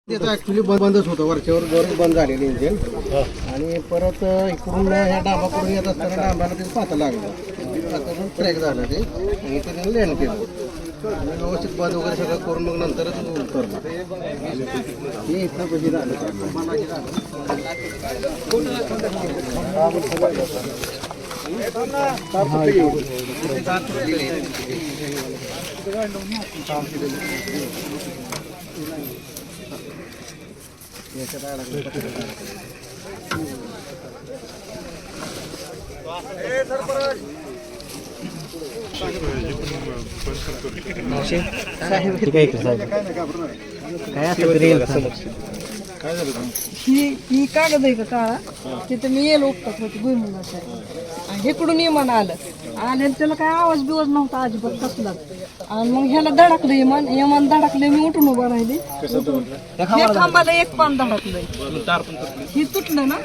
Actually बंदच होतं, वरच्यावर बरंच बंद झालेलं इंजिन. आणि परत इकडून ह्या डांबाकडून येत असताना डांबाला ते पाता लागलं, पाताकडून ट्रॅक झालं ते, आणि त्याने लँड केलं आणि व्यवस्थित बंद वगैरे सगळं करून मग नंतरच उतरलं. हे इथं कधी झालं ही कागद आहे का काळा, तिथं मी येलो उपटत होती भुईमुगाचा, आणि इकडून इमान आलं आणि त्याला काय आवाज बिवाज नव्हता अजिबात कसला. आणि मग ह्याला धडकलं इमान धडकले, मी उठून उभं राहिले. हे खांबाला एक पान धडकलंय, ही तुटलं ना,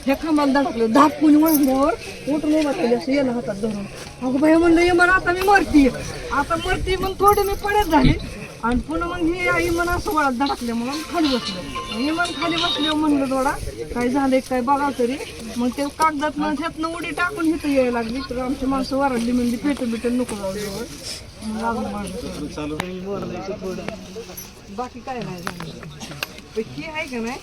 ह्या खांबाला धडकलं, धापून वाजल्यावर उठून उभं राहिले असं याला हातात धरून. अगं बाई म्हणलं इमान आता मी मरती, आता मरती. मग थोडे मी पडत झाले आणि पुन्हा मग हे इमान असं वळत धडकल्यामुळं खाली बसलं. इमान खाली बसल्यावर म्हणलं थोडा काय झालंय काय बघा तरी. मग ते कागदात ह्यातनं उडी टाकून इथं यायला लागली, तर आमची माणसं वरडली, म्हणजे पेटल नको जाऊ जवळ. बाकी काय नाही झालं. हे आहे का नाही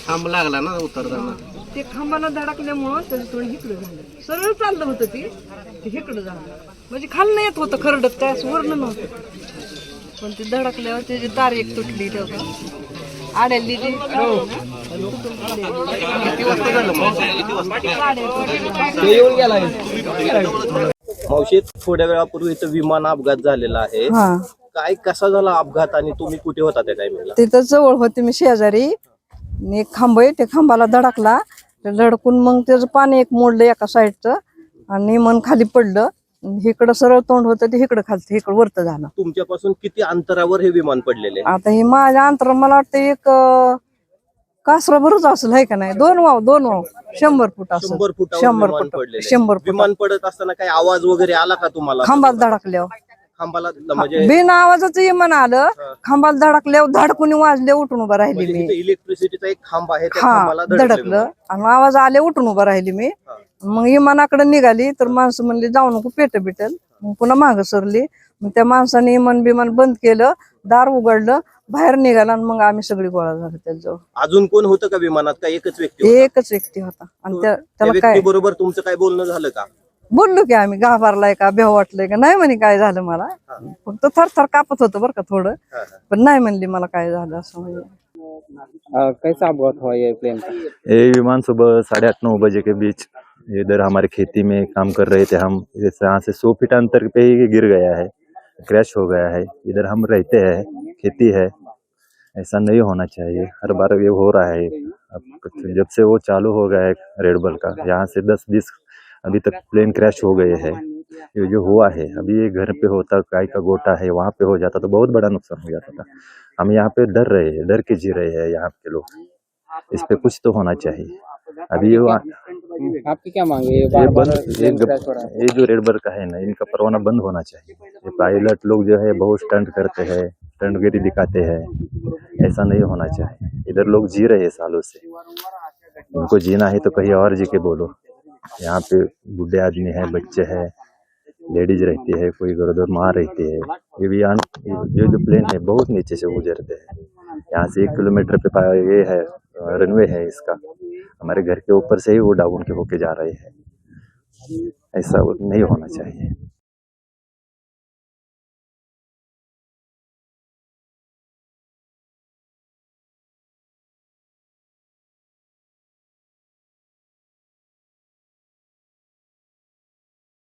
खांब लागला ना उतरताना, ते खांबाला धडकल्यामुळं त्याचं थोडं हिकडं झालं. सरळ चाललं होतं ते हिकडं झालं, म्हणजे खाल्लं येत होतं खरडत, काय असं वरण नव्हतं. पण ते धडकल्यावर त्याची तार एक तुटली, तेव्हा आड्याली ती मावशी, थोड्या वेळापूर्वी इथं विमान अपघात झालेला आहे. काय कसा झाला अपघात आणि तुम्ही कुठे होता त्या टाइमला? तिथं जवळ होते मी शेजारी. एक खांब आहे, त्या खांबाला धडकला, धडकून मग त्याचं पाणी एक मोडलं एका साईडचं आणि मन खाली पडलं. इकडं सरळ तोंड होतं, ते इकडं खालचं इकडं वरतं झालं. तुमच्यापासून किती अंतरावर हे विमान पडलेले? आता हे माझ्या अंतर मला वाटतं एक कासरा भरच असेल, आहे का नाही, 2 वाव 100 फूट असं. 100 फुट 100 फूट. विमान पडत असताना काही आवाज वगैरे आला का तुम्हाला? खांबाला धडकल्यावर खांबाला म्हणजे बिन आवाजाचं इमान आलं, खांबाला धडकल्यावर धडकून वाजले, उठून उभं राहिली मी. इलेक्ट्रिसिटीचा एक खांब आहे, त्या हा, खांबाला धडकलं आणि आवाज आले, उठून उभं राहिली मी. मग इमानाकडे निघाली तर माणसं म्हणली जाऊ नको, पेट बिटल. मग पुन्हा मागं सरली. मग त्या माणसाने इमान बिमान बंद केलं, दार उघडलं, बाहेर निघाला आणि मग आम्ही सगळी गोळा झालो त्याच्याजवळ. अजून कोण होतं का विमानात? का एकच व्यक्ती? एकच व्यक्ती होता. आणि त्याला काय बरोबर तुमचं काय बोलणं झालं का? बोललो की आम्ही, घाबरलाय का, भेव वाटलंय का, नाही म्हणे काय झालं मला. फक्त थरथर कापत होतं बरं का थोडं, पण नाही म्हणली मला काय झालं असं. म्हणजे कैसा अपघात हुआ ये प्लेन का? ये विमान सुबह 8:30-9 बजे के बीच इधर हमारे खेती में काम कर रहे थे हम, यहाँ से 100 फीट अंतर पे ही गिर गया है, क्रैश हो गया है। इधर हम रहते हैं, खेती है, ऐसा नहीं होना चाहिए। हर बार ये हो रहा है। अब जब से वो चालू हो गया है रेड बल का, यहाँ से 10-20 अभी तक प्लेन क्रैश हो गए हैं। ये जो हुआ है, अभी ये घर पे होता, गाय का गोटा है, वहाँ पे हो जाता तो बहुत बड़ा नुकसान हो जाता था। हम यहाँ पे डर रहे हैं, डर के जी रहे हैं यहाँ के लोग। इस पे कुछ तो होना चाहिए। अभी आपकी क्या मांग है? ये जो रेड बल का है ना, इनका परवाना बंद होना चाहिए। ये पायलट लोग जो है बहुत स्टंट करते हैं, स्टंटगिरी दिखाते हैं, ऐसा नहीं होना चाहिए। इधर लोग जी रहे हैं सालों से, उनको जीना है तो कहीं और जी के बोलो। यहाँ पे बूढ़े आदमी है, बच्चे हैं, लेडीज रहती है, कोई गरोदर माँ रहती है। ये भी जो प्लेन है बहुत नीचे से गुजरते हैं। यहाँ से 1 किलोमीटर पे ये है रनवे है इसका, हमारे घर के ऊपर से ही वो डाउन के होके जा रहे हैं। ऐसा नहीं होना चाहिए।